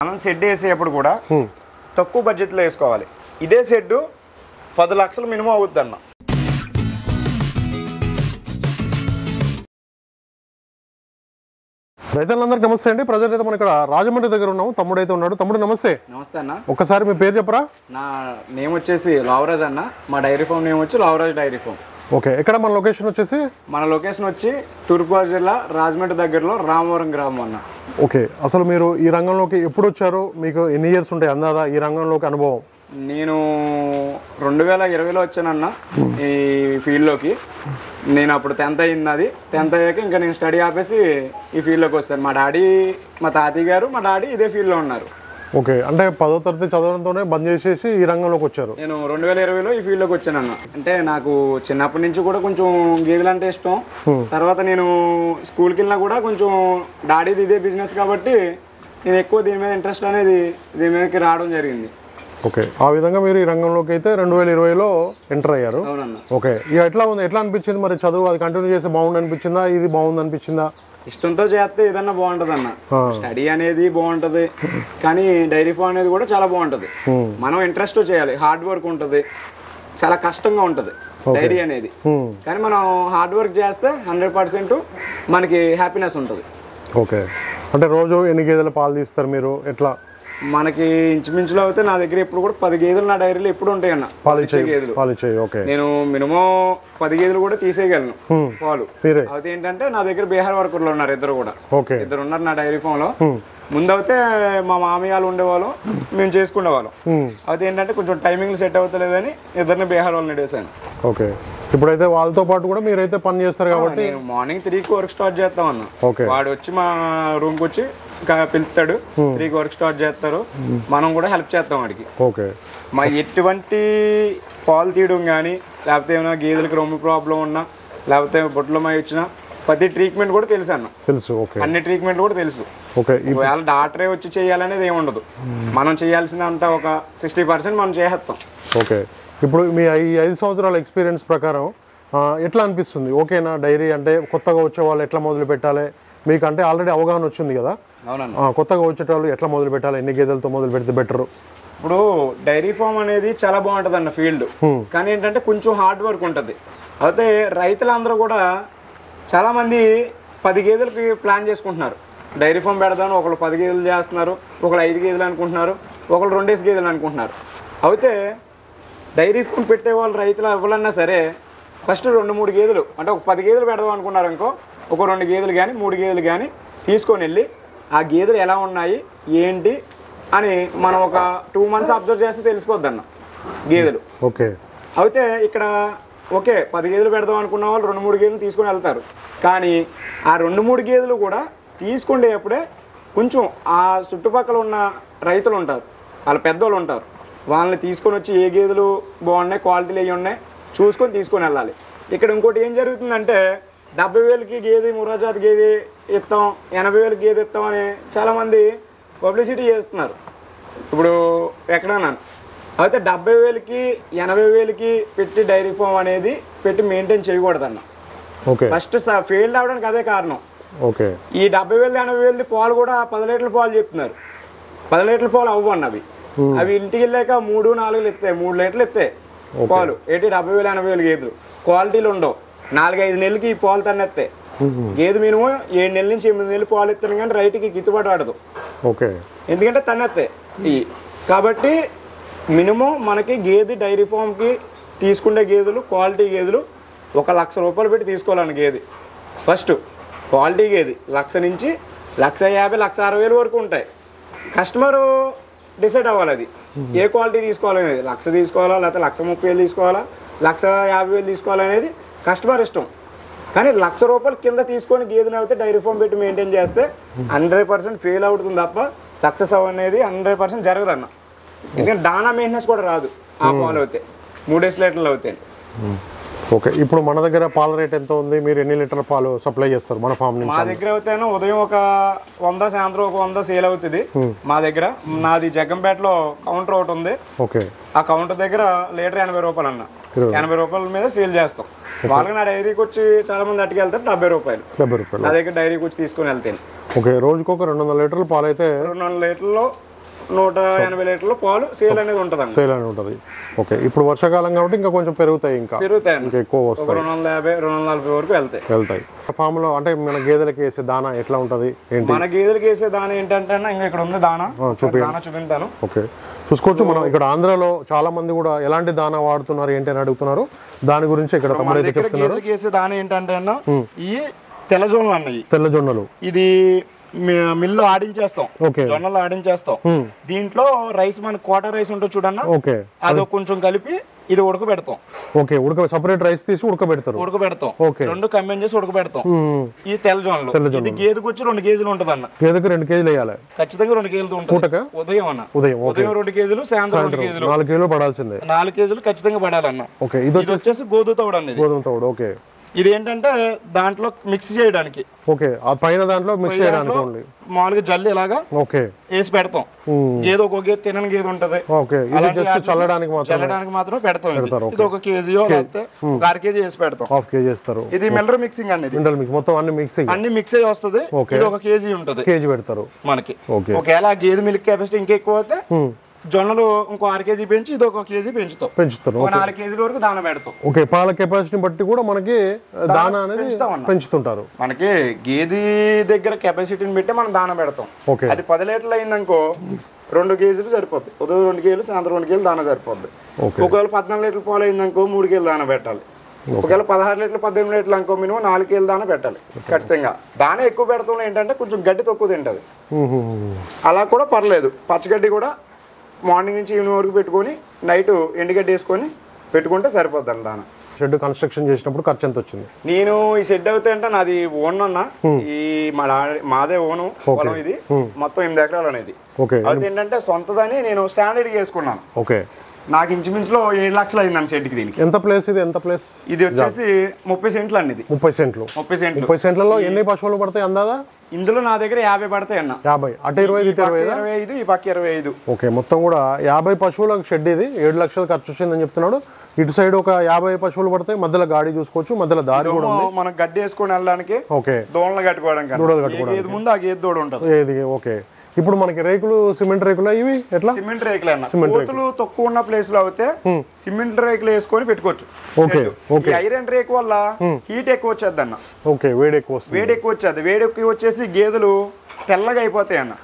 మనం షెడ్ వేసేటప్పుడు కూడా తక్కువ బడ్జెట్లో వేసుకోవాలి. ఇదే షెడ్ 10 లక్షలు మినిమం అవుద్ది అన్న. రైతులందరికీ నమస్తే అండి. ప్రజలు అయితే మనం ఇక్కడ రాజమండ్రి దగ్గర ఉన్నాము. తమ్ముడు అయితే ఉన్నాడు. తమ్ముడు నమస్తే. నమస్తే అన్న. ఒక్కసారి మీ పేరు చెప్పరా? నా నేమ్ వచ్చేసి లావరాజ్ అన్న. మా డైరీ ఫామ్ నేమ్ వచ్చి లావరాజ్ డైరీ ఫామ్. ఓకే, ఎక్కడ మన లొకేషన్ వచ్చేసి? మన లొకేషన్ వచ్చి తూర్పుగోదావరి జిల్లా రాజమండ్రి దగ్గరలో రామవరం గ్రామం అన్న. ఓకే, అసలు మీరు ఈ రంగంలోకి ఎప్పుడు వచ్చారు? మీకు ఎన్ని ఇయర్స్ ఉంటాయి అందాదా ఈ రంగంలోకి అనుభవం? నేను 2020లో వచ్చానన్న ఈ ఫీల్డ్లోకి. నేను అప్పుడు 10th అయింది. అది 10th అయ్యాక ఇంకా నేను స్టడీ ఆపేసి ఈ ఫీల్డ్లోకి వచ్చాను. మా తాతయ్య గారు మా డాడీ ఇదే ఫీల్డ్లో ఉన్నారు. ఓకే, అంటే 10వ తరగతి చదవడంతోనే బంద్ చేసేసి ఈ రంగంలోకి వచ్చారు. నేను 2020లో ఈ ఫీల్డ్లోకి వచ్చానన్న. అంటే నాకు చిన్నప్పటి నుంచి కూడా కొంచెం గేదెలు అంటే ఇష్టం. తర్వాత నేను స్కూల్కి వెళ్ళినా కూడా కొంచెం డాడీది ఇదే బిజినెస్ కాబట్టి నేను ఎక్కువ దీని మీద ఇంట్రెస్ట్ అనేది దీని మీదకి రావడం జరిగింది. ఓకే, ఆ విధంగా మీరు ఈ రంగంలోకి అయితే 2020లో ఎంటర్ అయ్యారు. అవునన్న. ఓకే, ఇక ఎట్లా అనిపించింది మరి చదువు? అది కంటిన్యూ చేస్తే బాగుంది అనిపించిందా? ఇది బాగుంది అనిపించిందా? ఇష్టంతో చేస్తే ఏదన్నా బాగుంటది అన్న. స్టడీ అనేది బాగుంటది, కానీ డైరీ ఫామ్ అనేది కూడా చాలా బాగుంటది. మనం ఇంట్రెస్ట్ చేయాలి, హార్డ్ వర్క్ ఉంటది, చాలా కష్టంగా ఉంటది డైరీ అనేది. కానీ మనం హార్డ్ వర్క్ చేస్తే 100% మనకి హ్యాపీనెస్ ఉంటుంది. ఓకే, అంటే రోజు ఎన్ని గేదెల పాలు తీస్తారు మీరు? ఎట్లా? మనకి ఇంచుమించులో అయితే నా దగ్గర ఇప్పుడు కూడా 10 గేదెలు నా డైరీలో ఎప్పుడు ఉంటాయి అన్న. పాలిచ్చే గేదెలు. ఓకే, నేను మినిమం 10 గేదెలు కూడా తీసేయగలను పాలు. అయితే ఏంటంటే నా దగ్గర బీహార్ వర్కర్లు ఉన్నారు, ఇద్దరు కూడా. ఇద్దరు ఉన్నారు నా డైరీ ఫామ్ లో. ముందైతే మా మామయ్యలు ఉండేవాళ్ళం, మేము చేసుకునేవాళ్ళం. అయితే ఏంటంటే కొంచెం టైమింగ్ సెట్ అవుతలేదని ఇద్దరిని బీహార్ వాళ్ళని వేసాను. ఓకే, ఇప్పుడైతే వాళ్ళతో పాటు కూడా మీరైతే పని చేస్తారు కాబట్టి మార్నింగ్ 3కి వర్క్ స్టార్ట్ చేస్తాం అన్న. వాడు వచ్చి మా రూమ్కి వచ్చి పిలుస్తాడు, 3కి వర్క్ స్టార్ట్ చేస్తారు. మనం కూడా హెల్ప్ చేస్తాం వాడికి. ఓకే, మా ఎటువంటి పాలు తీయడం కానీ, లేకపోతే ఏమైనా గేదెలకి రొమ్ము ప్రాబ్లం ఉన్నా, లేకపోతే బొట్లో మై వచ్చినా ప్రతి ట్రీట్మెంట్ కూడా తెలుసు అన్న. తెలుసు. ఓకే, అన్ని ట్రీట్మెంట్ కూడా తెలుసు. ఓకే, ఒకవేళ డాక్టరే వచ్చి చేయాలనేది ఏమి ఉండదు. మనం చేయాల్సినంత ఒక 60% మనం చేసేస్తాం. ఓకే, ఇప్పుడు మీ 5 సంవత్సరాల ఎక్స్పీరియన్స్ ప్రకారం ఎట్లా అనిపిస్తుంది? ఓకేనా డైరీ అంటే? కొత్తగా వచ్చే వాళ్ళు ఎట్లా మొదలు పెట్టాలి? మీకు అంటే ఆల్రెడీ అవగాహన వచ్చింది కదా, కొత్తగా వచ్చేటోళ్ళు ఎట్లా మొదలు పెట్టాలి? ఎన్ని గేదెలతో మొదలు పెడితే బెటర్? ఇప్పుడు డైరీ ఫామ్ అనేది చాలా బాగుంటుంది అన్న ఫీల్డ్, కానీ ఏంటంటే కొంచెం హార్డ్ వర్క్ ఉంటుంది. అయితే రైతులందరూ కూడా చాలామంది 10 గేదెలకి ప్లాన్ చేసుకుంటున్నారు. డైరీ ఫామ్ పెడదాను, ఒకళ్ళు 10 గేదెలు చేస్తున్నారు, ఒకళ్ళు 5 గేదెలు అనుకుంటున్నారు, ఒకళ్ళు 2 గేదెలు అనుకుంటున్నారు. అయితే డైరీ ఫామ్ పెట్టే వాళ్ళు రైతులు ఎవరన్నా సరే ఫస్ట్ 2-3 గేదెలు, అంటే ఒక 10 గేదెలు పెడదాం అనుకున్నారు అనుకో, ఒక 2 గేదెలు కానీ 3 గేదెలు కానీ తీసుకొని వెళ్ళి ఆ గేదెలు ఎలా ఉన్నాయి ఏంటి అని మనం ఒక 2 months అబ్జర్వ్ చేస్తే తెలిసిపోద్ది అన్న గేదెలు. ఓకే, అయితే ఇక్కడ 10 గేదెలు పెడదాం అనుకున్న వాళ్ళు 2-3 గేదెలు తీసుకొని వెళ్తారు. కానీ ఆ 2-3 గేదెలు కూడా తీసుకునేటప్పుడే కొంచెం ఆ చుట్టుపక్కల ఉన్న రైతులు ఉంటారు, వాళ్ళ పెద్దోళ్ళు ఉంటారు, వాళ్ళని తీసుకొని వచ్చి ఏ గేదెలు బాగున్నాయి, క్వాలిటీలు అవి ఉన్నాయి చూసుకొని తీసుకొని వెళ్ళాలి. ఇక్కడ ఇంకోటి ఏం జరుగుతుందంటే 70,000కి గేదె ముర్రాజాతి గేదె ఇస్తాం, 80,000కి గేదె ఇస్తామని చాలామంది పబ్లిసిటీ చేస్తున్నారు ఇప్పుడు ఎక్కడన్నా. అయితే 70,000కి 80,000కి పెట్టి డైరీ ఫామ్ అనేది పెట్టి మెయింటైన్ చేయకూడదన్న. ఫస్ట్ ఫెయిల్ అవడానికి అదే కారణం. ఈ 70,000 80,000 పాలు కూడా 10 లీటర్ల పాలు చెప్తున్నారు. 10 లీటర్ల పాలు అవ్వన్నవి. అవి ఇంటికి వెళ్ళాక 3-4 ఇస్తాయి, 3 లీటర్లు ఇస్తాయి పాలు. 70,000 80,000 గేదెలు క్వాలిటీలు ఉండవు. 4-5 నెలలకి ఈ పాలు తన్నెత్తాయి. గేదె మినిమం 7 నెలల నుంచి 8 నెలలు పాలు ఇస్తాను, కానీ రైతుకి గిట్టుబాటు ఆడదు. ఎందుకంటే తన్నెత్తాయి ఇవి. కాబట్టి మినిమం మనకి గేదె డైరీ ఫామ్కి తీసుకునే గేదెలు క్వాలిటీ గేదెలు 1,00,000 రూపాయలు పెట్టి తీసుకోవాలని గేదె. ఫస్ట్ క్వాలిటీ గేదె 1,00,000 నుంచి 1,50,000 1,60,000 వరకు ఉంటాయి. కస్టమరు డిసైడ్ అవ్వాలి అది ఏ క్వాలిటీ తీసుకోవాలనేది. 1,00,000 తీసుకోవాలా, లేకపోతే 1,30,000 తీసుకోవాలా, 1,50,000 తీసుకోవాలనేది కస్టమర్ ఇష్టం. కానీ 1,00,000 రూపాయలు కింద తీసుకొని గేదెని అయితే డైరీ ఫామ్ పెట్టి మెయింటైన్ చేస్తే 100% ఫెయిల్ అవుతుంది తప్ప సక్సెస్ అనేది 100% జరగదన్న. ఎందుకంటే దానా మెయింటెనెన్స్ కూడా రాదు ఆ పాలు అవుతాయి, 3 లీటర్లు అవుతాయి. ఓకే, ఇప్పుడు మన దగ్గర పాల రేట్ ఎంత ఉంది? మీరు ఎన్ని లీటర్ల పాలు సప్లై చేస్తారు మన ఫామ్ నుంచి? మా దగ్గర అవుతాను ఉదయం ఒక 100, సాయంత్రం ఒక 100 సేల్ అవుతుంది మా దగ్గర. నాది జగ్గంపేటలో కౌంటర్ ఒకటి ఉంది. ఆ కౌంటర్ దగ్గర లీటర్ 80 రూపాయలు అన్న. 80 రూపాయల మీద సేల్ చేస్తాం. వాళ్ళకి నా డైరీకి వచ్చి చాలా మంది అట్టుకు వెళ్తారు 70 రూపాయలు. నా దగ్గర డైరీకి వచ్చి తీసుకొని వెళ్తాను. ఓకే, రోజుకు ఒక 200 లీటర్లు పాలు అయితే 200 లీటర్లో 180 లీటర్ల పాలు సేల్ అనేది ఉంటదండి. సేల్ అనేది ఉంటుంది. ఓకే, ఇప్పుడు వర్షాకాలం కాబట్టి ఇంకా కొంచెం పెరుగుతాయి, ఇంకా ఎక్కువ వస్తాయి. 250 240 వరకు వెళ్తాయి. ఫామ్ లో అంటే మన గేదెలకి వేసే దానా ఎట్లా ఉంటది ఏంటి? మన గేదెలకి వేసే దానా ఏంటంటే ఇంకా ఇక్కడ ఉంది దానా, చూపిస్తాను. ఓకే, చూసుకోవచ్చు. మనం ఇక్కడ ఆంధ్రాలో చాలా మంది కూడా ఎలాంటి దానా వాడుతున్నారు ఏంటి అని అడుగుతున్నారు. దాని గురించి ఇక్కడ గేదెలకి వేసే దానా ఏంటంటే ఈ తెల్లజొన్నలు అన్నవి. తెల్లజొన్నలు ఇది మిల్లు ఆడించేస్తాం, జొన్నలు ఆడించేస్తాం. దీంట్లో రైస్ మన కోట రైస్ ఉంటుంది చూడన్నా, అది కొంచెం కలిపి ఇది ఉడకబెడతాం. ఓకే, సెపరేట్ రైస్ తీసి ఉడకబెడతాం. ఓకే, 2 కంబైన్ చేసి ఉడకబెడతాం. ఈ తెల్లజొన్నలు ఇది గేదెకి వచ్చి 2 కేజీలు ఉంటది అన్న. గేదెకి 2 కేజీలు వేయాలి ఖచ్చితంగా. 2 కేజీలు ఉంటుంది ఉదయం అన్న. ఉదయం 2 కేజీలు, సాయంత్రం 2 కేజీలు. 4 కేజీలు పడాల్సిందే. 4 కేజీలు ఖచ్చితంగా పడాలన్న. ఓకే, ఇది వచ్చేసి గోధుమ తౌడు అన్నది. గోధుమ తౌడు. ఓకే, ఇది ఏంటంటే దాంట్లో మిక్స్ చేయడానికి. ఓకే, ఆ పైన దాంట్లో మిక్స్ చేయడానికి మామూలుగా జల్లి ఇలాగా ఓకే వేసి పెడతాం. గేదె ఒక గేదె తినని గేదె ఉంటది, చల్లడానికి మాత్రం పెడతాం. ఇది 1 కేజీ లేకపోతే 1/2 కేజీ వేసి పెడతాం. 1/2 కేజీ వేస్తారు. ఇది మిల్లర్ మిక్సింగ్ అనేది. మొత్తం అన్ని మిక్స్ అయ్యి వస్తుంది. ఇది 1 కేజీ ఉంటది, కేజీ పెడతారు మనకి. ఒకవేళ గేదె మిల్క్ కెపాసిటీ ఇంకెక్కువ అయితే జొన్నలు ఇంకో 1/2 కేజీ పెంచి ఇది 1 కేజీ పెంచుతారు. 4 కేజీల వరకు దాన పెడతాం. ఓకే, పాల కెపాసిటీ బట్టి కూడా మనకి దానా అనేది పెంచుతుంటారు. మనకి గేదె దగ్గర కెపాసిటీని బట్టి మనం దాన పెడతాం. అది 10 లీటర్లు అయిందనుకో 2 కేజీలు సరిపోద్ది. ఉదయం 2 కేజీలు, సాయంత్రం 2 కేజీలు దాన సరిపోద్ది. ఒకవేళ 14 లీటర్ల పాలు అయిందనుకో 3 కేజీలు దాన పెట్టాలి. ఒకవేళ 16 లీటర్లు 18 లీటర్లు అనుకో మినిమం 4 కేజీలు దాన పెట్టాలి ఖచ్చితంగా. దాన ఎక్కువ పెడతాం ఏంటంటే కొంచెం గడ్డి తక్కువ తింటది, అలా కూడా పర్లేదు. పచ్చగడ్డి కూడా మార్నింగ్ నుంచి ఈవినింగ్ వరకు పెట్టుకొని నైట్ ఎండుగడ్డి వేసుకొని పెట్టుకుంటే సరిపోద్ది దాన. షెడ్ కన్స్ట్రక్షన్ చేసినప్పుడు ఖర్చు ఎంత వచ్చింది? నేను ఈ షెడ్ అవుతా అంటే నాది ఓన్ అన్న. ఈ మాదే ఓను పొలం. ఇది మొత్తం 8 ఎకరాలు అనేది. అది ఏంటంటే సొంతదని నేను స్టాండర్డ్ వేసుకున్నాను. ఓకే, నాకు ఇంచుమించులో 7 లక్షలు అయింది షెడ్కి. దీనికి ఎంత ప్లేస్? ఇది వచ్చేసి 30 సెంట్లు అండి. 30 సెంట్లలో ఎన్ని పశువులు పడతాయి అందాదా? ఇందులో నా దగ్గర 50 పడతాయి అన్న. 50 అటు 25, ఈ పక్క 25. ఓకే, మొత్తం కూడా 50 పశువులకు షెడ్. ఇది 7 లక్షలు ఖర్చు వచ్చిందని చెప్తున్నాడు. ఇటు సైడ్ ఒక 50 పశువులు పడతాయి. మధ్యలో గాడి చూసుకోవచ్చు, మధ్యలో దారి కూడా ఉంది. మనం గడ్డి వేసుకొని వెళ్ళడానికి. ఓకే, దోణలు కట్టుకోవడానికి. ముందు ఆ గేదె దూడ ఉంటుంది. ఏది? ఓకే, ఇప్పుడు మనకి రేకులు సిమెంట్ రేకులు ఇవి ఎట్లా? సిమెంట్ రేకులు అన్న. కోతులు తక్కువ ఉన్న ప్లేస్ లో అయితే సిమెంట్ రేకులు వేసుకొని పెట్టుకోవచ్చు. ఓకే, ఐరన్ రేకు వల్ల హీట్ ఎక్కువ వచ్చేది అన్న. ఓకే, వేడి ఎక్కువ వచ్చేది. వేడి ఎక్కువ వచ్చేసి గేదెలు తెల్లగా అయిపోతాయి అన్న.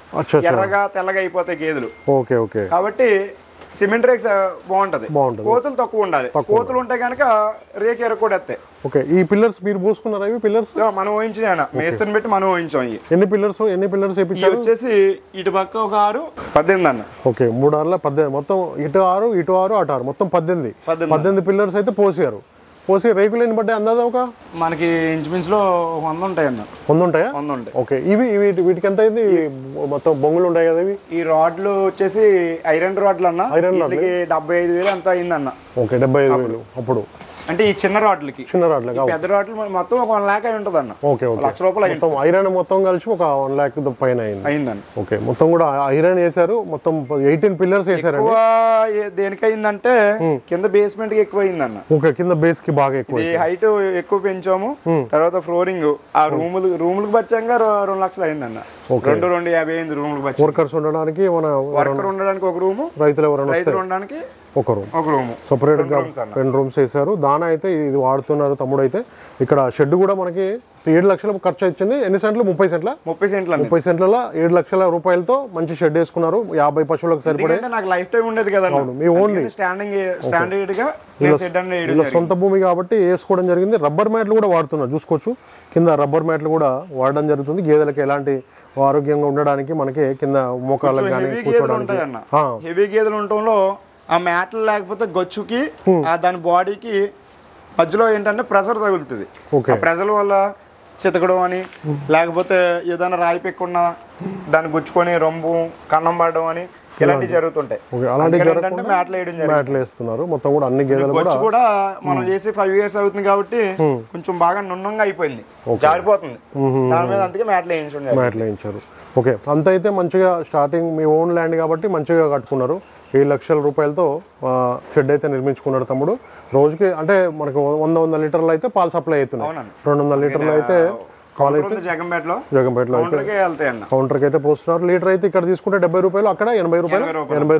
ఎర్రగా తెల్లగా అయిపోతాయి గేదెలు. ఓకే ఓకే, కాబట్టి సిమెంట్ రేక్స్ బాగుంటది. కోతులు తక్కువ ఉండాలి. కోతులు ఉంటే కనుక రేకు ఎరకొడేస్తాయి. ఓకే, ఈ పిల్లర్స్ మీరు పూసుకున్నారా? ఇవి పిల్లర్స్ మనం ఊహించిన మేస్త్రిని పెట్టి మనం ఊహించాం. ఎన్ని పిల్లర్స్ వచ్చేసి ఇటు పక్క ఒక 6, 18 అన్న. ఓకే, 3 6 18, మొత్తం ఇటు 6 ఇటు 6 అటు 6, మొత్తం 18 పిల్లర్స్ అయితే పోసారు. పోసి రేకులు ఎన్ని పడ్డాయి అందాదా? ఒక మనకి ఇంచుమించులో 100 ఉంటాయి అన్న. 100 ఉంటాయా? 100 ఉంటాయి. ఓకే, వీటికి ఎంత అయింది? మొత్తం బొంగులు ఉంటాయి కదా ఇవి. ఈ రాడ్లు వచ్చేసి ఐరన్ రాడ్లు అన్న. ఐరన్ రాడ్లకి 75,000 అంత అయిందన్న. ఓకే, 75,000 అప్పుడు. అంటే ఈ చిన్న రాడ్లకి. పెద్ద రాడ్లు మొత్తం ఒక 1 లాక్ అయి ఉంటుంది అన్న. ఓకే, ₹1,00,000 ఐరన్ మొత్తం కలిసి ఒక 1 లాక్ పైన అయిందండి. ఓకే, మొత్తం కూడా ఐరన్ వేసారు. మొత్తం 18 పిల్లర్స్ వేసారు. దేనికి అయిందంటే కింద బేస్మెంట్ కి ఎక్కువ అయిందన్న. ఓకే, కింద బేస్ కి బాగా ఎక్కువ, హైట్ ఎక్కువ పెంచాము. తర్వాత ఫ్లోరింగ్ ఆ రూములకు బచ్చంగా 2 లక్షలు అయిందన్న. 2,250 అయింది రూములకు బచ్చి. వర్కర్స్ ఉండడానికి ఒక రూము, రైతులు ఉండడానికి ఒక రూమ్ సపరేట్ గా 2 రూమ్స్ వేసారు. దానా అయితే ఇది వాడుతున్నారు తమ్ముడు. అయితే ఇక్కడ షెడ్ కూడా మనకి 7 లక్షలు ఖర్చు వచ్చింది. ఎన్ని సెంట్లు? 30 సెంట్ల. 30 సెంట్లలో 7 లక్షల రూపాయలతో మంచి షెడ్ వేసుకున్నారు. 50 పశువులకు సరిపడే. నాకు లైఫ్ టైం ఉండేది కదా. మీ ఓన్లీ స్టాండర్డ్ గా సొంత భూమి కాబట్టి వేసుకోవడం జరిగింది. రబ్బర్ మ్యాట్లు కూడా వాడుతున్నారు చూసుకోవచ్చు. కింద రబ్బర్ మ్యాట్లు కూడా వాడడం జరుగుతుంది. గేదెలకు ఎలాంటి ఆరోగ్యంగా ఉండడానికి మనకి కింద మోకాళ్ళకి కానీ హెవీ గేదెలు ఉండటంలో ఆ మ్యాట్లు లేకపోతే గచ్చుకి దాని బాడీకి మధ్యలో ఏంటంటే ప్రెషర్ తగులుతుంది. ప్రెషర్ వల్ల చితకడం అని, లేకపోతే ఏదైనా రాయి పెక్కున్నా దాన్ని గుచ్చుకొని రొంబు కన్నం పడడం అని ఇలాంటివి జరుగుతుంటాయి. మ్యాట్లు వేస్తున్నారు. మొత్తం కూడా అన్ని గేదెలు కూడా మనం చేసి 5 years అవుతుంది కాబట్టి కొంచెం బాగా నున్నంగా అయిపోయింది, జారిపోతుంది దాని మీద. అందుకే మ్యాట్లు వేయించారు. ఓకే, అంత అయితే మంచిగా స్టార్టింగ్ మీ ఓన్ ల్యాండ్ కాబట్టి మంచిగా కట్టుకున్నారు. 7 లక్షల రూపాయలతో షెడ్ అయితే నిర్మించుకున్నాడు తమ్ముడు. రోజుకి అంటే మనకు 100 లీటర్లు అయితే పాలు సప్లై అవుతున్నాయి. 200 లీటర్లు అయితే జగంపేటలో కౌంటర్కి అయితే పోస్తున్నారు. లీటర్ అయితే ఇక్కడ తీసుకుంటే 70 రూపాయలు, అక్కడ 80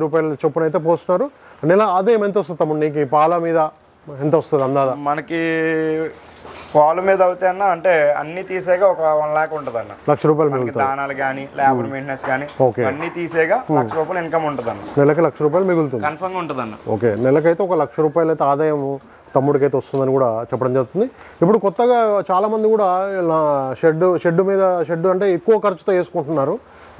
రూపాయలు చొప్పున అయితే పోస్తున్నారు. నెల ఆదాయం ఎంత వస్తుంది తమ్ముడు నీకు పాల మీద ఎంత వస్తుంది అందాదా? మనకి పాల మీద అవుతాయన్నా అంటే అన్ని తీసేగా ఒక 1 లాక్ ఉంటుంది అన్న. ₹1,00,000 దానాలు కానీ లేబర్ మెయింటెనెన్స్ కానీ అన్ని తీసేగా ₹1,00,000 ఇన్కమ్ ఉంటుంది అన్న. నెలకి ₹1,00,000 మిగులుతుంది కన్ఫర్మ్ ఉంటుంది అన్న. ఓకే, నెలకైతే ఒక ₹1,00,000 అయితే ఆదాయం తమ్ముడికి అయితే వస్తుందని కూడా చెప్పడం జరుగుతుంది. ఇప్పుడు కొత్తగా చాలా మంది కూడా షెడ్ అంటే ఎక్కువ ఖర్చుతో వేసుకుంటున్నారు.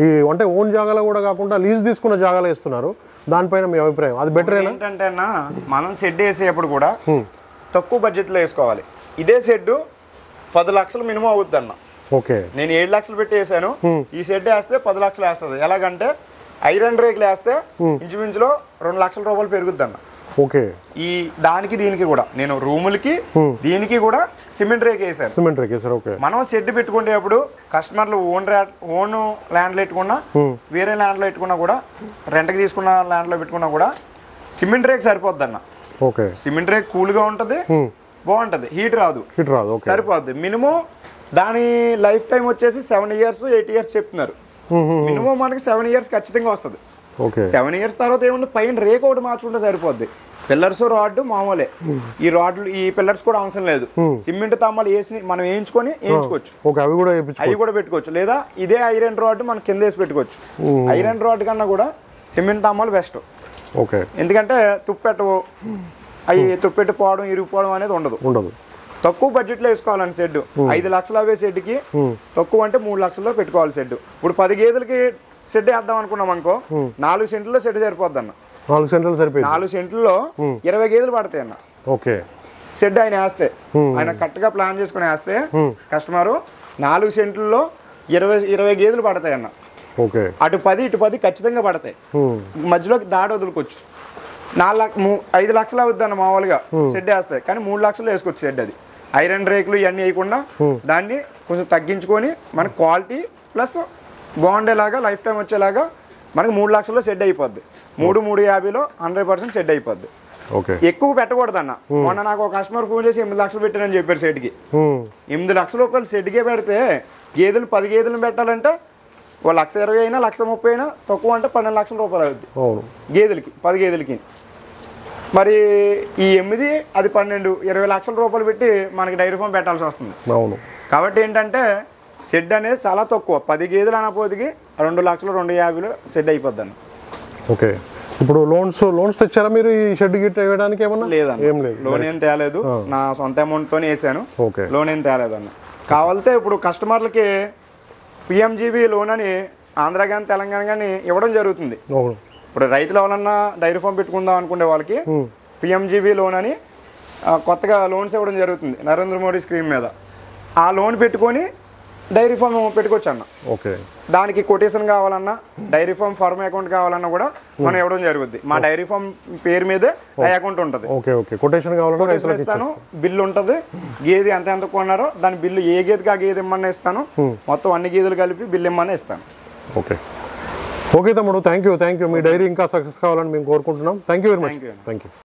ఈ అంటే ఓన్ జాగాలో కూడా కాకుండా లీజ్ తీసుకున్న జాగాలో వేస్తున్నారు. దానిపైన మీ అభిప్రాయం? అది బెటర్ ఏంటంటే అన్న, మనం షెడ్ వేసేటప్పుడు కూడా తక్కువ బడ్జెట్లో వేసుకోవాలి. ఇదే షెడ్ 10 లక్షలు మినిమం అవుద్ది అన్న. ఓకే, నేను 7 లక్షలు పెట్టి వేసాను, ఈ షెడ్ వేస్తే 10 లక్షలు వేస్తుంది. ఎలాగంటే ఐరన్ రేకులు వేస్తే ఇంచుమించులో ₹2,00,000 పెరుగుద్ది అన్న. ఓకే, ఈ దానికి దీనికి కూడా నేను రూములకి దీనికి కూడా సిమెంట్ రేక్ వేసాను. ఓకే, మనం షెడ్ పెట్టుకునేటప్పుడు కస్టమర్లు ఓన్ ల్యాండ్లో పెట్టుకున్నా వేరే ల్యాండ్లో పెట్టుకున్నా కూడా రెంట్కి తీసుకున్న ల్యాండ్లో పెట్టుకున్నా కూడా సిమెంట్ రేక్ సరిపోద్ది అన్న. ఓకే, సిమెంట్ రేక్ కూల్గా ఉంటుంది, బాగుంటుంది, హీట్ రాదు, సరిపోద్ది. మినిమం దాని లైఫ్ టైం వచ్చేసి 7 ఇయర్స్ 8 ఇయర్స్ చెప్తున్నారు. మినిమం మనకి 7 ఇయర్స్ ఖచ్చితంగా వస్తుంది. 7 ఇయర్స్ తర్వాత ఏముంది, పైన రేక్ ఒకటి మార్చుకుంటే సరిపోద్ది. పిల్లర్స్ రాడ్ మామూలే, ఈ రాడ్లు ఈ పిల్లర్స్ కూడా అవసరం లేదు. సిమెంట్ తమ్మలు వేసి మనం వేయించుకోవచ్చు, అవి కూడా పెట్టుకోవచ్చు. లేదా ఇదే ఐరన్ రాడ్ మనం కింద వేసి పెట్టుకోవచ్చు. ఐరన్ రాడ్ కన్నా కూడా సిమెంట్ తమ్మలు బెస్ట్. ఎందుకంటే తుప్పెట్టవు, అవి తుప్పెట్టు పోవడం ఇరిగిపోవడం అనేది ఉండదు. తక్కువ బడ్జెట్లో వేసుకోవాలని షెడ్ 5 లక్షలు అవే షెడ్కి, తక్కువ అంటే 3 లక్షల్లో పెట్టుకోవాలి షెడ్. ఇప్పుడు 10 గేదెలకి షెడ్ వేద్దాం అనుకున్నాం అనుకో, 4 సెంట్లలో షెడ్ సరిపోద్ది అన్న. 4 సెంట్లలో 20 గేదెలు పడతాయి అన్న. ఓకే, షెడ్ ఆయన వేస్తే, ఆయన కరెక్ట్గా ప్లాన్ చేసుకుని వేస్తే కస్టమరు 4 సెంట్లలో 20 గేదెలు పడతాయి అన్న. అటు 10 ఇటు 10 ఖచ్చితంగా పడతాయి. మధ్యలోకి దాడి వదులుకోవచ్చు. 5 లక్షలు అవుద్ది అన్న మామూలుగా షెడ్ వేస్తే, కానీ 3 లక్షలు వేసుకోవచ్చు షెడ్. అది ఐరన్ రేకులు ఇవన్నీ వేయకుండా దాన్ని కొంచెం తగ్గించుకొని మన క్వాలిటీ ప్లస్ బాగుండేలాగా లైఫ్ టైం వచ్చేలాగా మనకి 3 లక్షల్లో షెడ్ అయిపోద్ది. 3,50,000లో 100% షెడ్ అయిపోద్ది. ఎక్కువ పెట్టకూడదు అన్న. మొన్న నాకు ఒక కస్టమర్ ఫోన్ చేసి 8 లక్షలు పెట్టానని చెప్పారు షెడ్కి. 8 లక్షల రూపాయలు షెడ్కే పెడితే గేదెలు 10 గేదెలను పెట్టాలంటే ₹1,20,000 అయినా ₹1,30,000 అయినా తక్కువ అంటే ₹12 లక్షల అవుద్ది గేదెలకి, 10 గేదెలకి. మరి ఈ 8 అది 12 20 లక్షల రూపాయలు పెట్టి మనకి డైరీ ఫామ్ పెట్టాల్సి వస్తుంది. కాబట్టి ఏంటంటే షెడ్ అనేది చాలా తక్కువ. 10 గేదెలు అనపోదికి 2 లక్షలు 2,50,000 షెడ్ అయిపోద్ది. ఓకే, ఇప్పుడు లోన్స్ తెచ్చారా మీరు ఈ షెడ్ గిట్ వేయడానికి? ఏమన్నా లేదన్న, లోన్ ఏం తేలేదు. నా సొంత అమౌంట్తోనే వేసాను, లోన్ ఏం తేలేదు అన్న. కావాలంటే ఇప్పుడు కస్టమర్లకి PMGB లోన్ అని ఆంధ్ర కానీ తెలంగాణ కానీ ఇవ్వడం జరుగుతుంది. ఇప్పుడు రైతులు ఎవరన్నా డైరీ ఫామ్ పెట్టుకుందాం అనుకునే వాళ్ళకి PMGB లోన్ అని కొత్తగా లోన్స్ ఇవ్వడం జరుగుతుంది నరేంద్ర మోడీ స్కీమ్ మీద. ఆ లోన్ పెట్టుకొని డైరీ ఫామ్ పెట్టుకోవచ్చు అన్న. దానికి కొటేషన్ కావాలన్నా, డైరీ ఫామ్ ఫార్మ్ అకౌంట్ కావాలన్నా కూడా మనం ఇవ్వడం జరుగుద్ది. మా డైరీ ఫామ్ పేరు మీదే ఆ అకౌంట్ ఉంటుంది. కొటేషన్ ఇస్తాను, బిల్లు ఉంటుంది. గేదె ఎంత కొన్నారో దాని బిల్లు, ఏ గేదెకి ఆ గేదె ఇమ్మన్నా ఇస్తాను. మొత్తం అన్ని గేదెలు కలిపి బిల్లు ఇమ్మన్నా ఇస్తాను. ఓకే తమ్ముడు, థ్యాంక్ యూ. మీ డైరీ ఇంకా సక్సెస్ కావాలని మేము కోరుకుంటున్నాం. Thank you very much.